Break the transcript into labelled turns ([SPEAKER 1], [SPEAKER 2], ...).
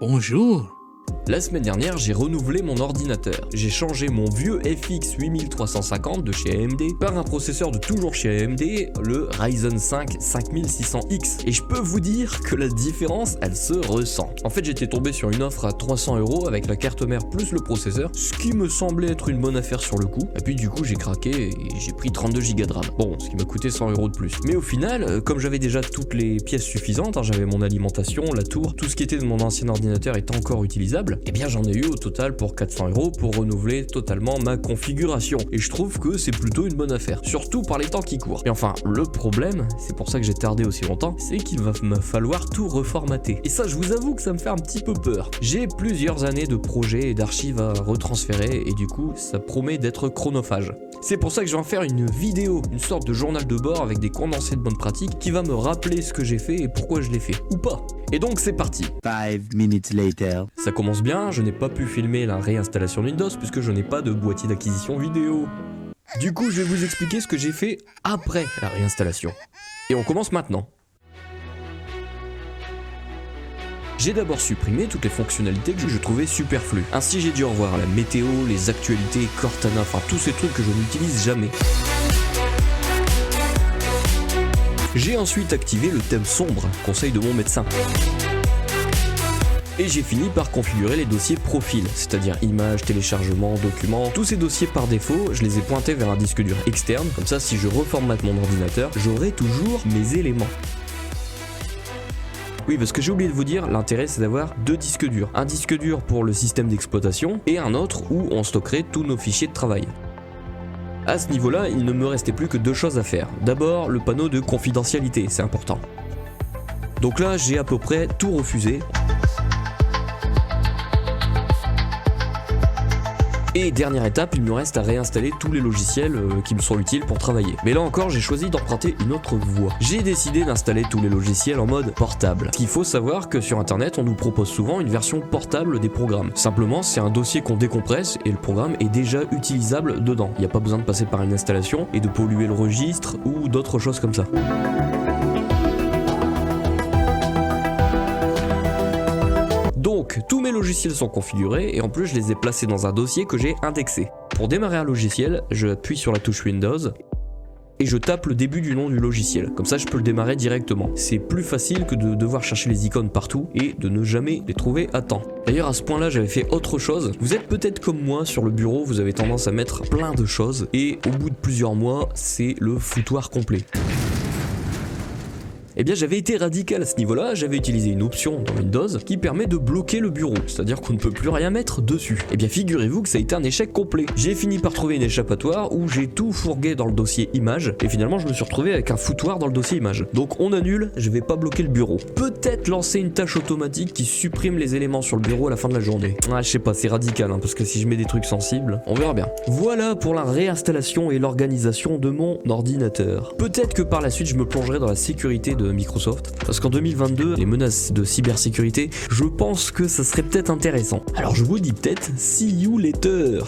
[SPEAKER 1] Bonjour.
[SPEAKER 2] La semaine dernière, j'ai renouvelé mon ordinateur. J'ai changé mon vieux FX 8350 de chez AMD par un processeur de toujours chez AMD, le Ryzen 5 5600X. Et je peux vous dire que la différence, elle se ressent. En fait, j'étais tombé sur une offre à 300 € avec la carte mère plus le processeur, ce qui me semblait être une bonne affaire sur le coup. Et puis du coup, j'ai craqué et j'ai pris 32 Go de RAM. Bon, ce qui m'a coûté 100 € de plus. Mais au final, comme j'avais déjà toutes les pièces suffisantes, j'avais mon alimentation, la tour, tout ce qui était de mon ancien ordinateur était encore utilisable, et bien j'en ai eu au total pour 400 € pour renouveler totalement ma configuration. Et je trouve que c'est plutôt une bonne affaire, surtout par les temps qui courent. Et enfin, le problème, c'est pour ça que j'ai tardé aussi longtemps, c'est qu'il va me falloir tout reformater. Et ça, je vous avoue que ça me fait un petit peu peur. J'ai plusieurs années de projets et d'archives à retransférer, et du coup, ça promet d'être chronophage. C'est pour ça que je vais en faire une vidéo, une sorte de journal de bord avec des condensés de bonnes pratiques qui va me rappeler ce que j'ai fait et pourquoi je l'ai fait, ou pas. Et donc c'est parti.
[SPEAKER 3] 5 minutes later.
[SPEAKER 2] Ça commence bien, je n'ai pas pu filmer la réinstallation de Windows puisque je n'ai pas de boîtier d'acquisition vidéo. Du coup, je vais vous expliquer ce que j'ai fait après la réinstallation. Et on commence maintenant. J'ai d'abord supprimé toutes les fonctionnalités que je trouvais superflues. Ainsi, j'ai dû revoir la météo, les actualités, Cortana, enfin tous ces trucs que je n'utilise jamais. J'ai ensuite activé le thème sombre, conseil de mon médecin. Et j'ai fini par configurer les dossiers profil, c'est-à-dire images, téléchargements, documents. Tous ces dossiers par défaut, je les ai pointés vers un disque dur externe, comme ça si je reformate mon ordinateur, j'aurai toujours mes éléments. Oui, parce que j'ai oublié de vous dire, l'intérêt c'est d'avoir deux disques durs. Un disque dur pour le système d'exploitation et un autre où on stockerait tous nos fichiers de travail. À ce niveau-là, il ne me restait plus que deux choses à faire. D'abord, le panneau de confidentialité, c'est important. Donc là, j'ai à peu près tout refusé. Et dernière étape, il me reste à réinstaller tous les logiciels qui me sont utiles pour travailler. Mais là encore, j'ai choisi d'emprunter une autre voie. J'ai décidé d'installer tous les logiciels en mode portable. Il faut savoir que sur internet, on nous propose souvent une version portable des programmes. Simplement, c'est un dossier qu'on décompresse et le programme est déjà utilisable dedans. Il n'y a pas besoin de passer par une installation et de polluer le registre ou d'autres choses comme ça. Donc, tous mes logiciels sont configurés et en plus je les ai placés dans un dossier que j'ai indexé. Pour démarrer un logiciel, je appuie sur la touche Windows et je tape le début du nom du logiciel. Comme ça, je peux le démarrer directement. C'est plus facile que de devoir chercher les icônes partout et de ne jamais les trouver à temps. D'ailleurs, à ce point-là, j'avais fait autre chose. Vous êtes peut-être comme moi sur le bureau, vous avez tendance à mettre plein de choses et au bout de plusieurs mois, c'est le foutoir complet. Eh bien j'avais été radical à ce niveau-là, j'avais utilisé une option dans Windows qui permet de bloquer le bureau, c'est-à-dire qu'on ne peut plus rien mettre dessus. Eh bien figurez-vous que ça a été un échec complet. J'ai fini par trouver une échappatoire où j'ai tout fourgué dans le dossier images et finalement je me suis retrouvé avec un foutoir dans le dossier images. Donc on annule, je vais pas bloquer le bureau. Peut-être lancer une tâche automatique qui supprime les éléments sur le bureau à la fin de la journée. Ah je sais pas, c'est radical hein, parce que si je mets des trucs sensibles, on verra bien. Voilà pour la réinstallation et l'organisation de mon ordinateur. Peut-être que par la suite je me plongerai dans la sécurité de Microsoft, parce qu'en 2022, les menaces de cybersécurité, je pense que ça serait peut-être intéressant. Alors je vous dis peut-être, see you later.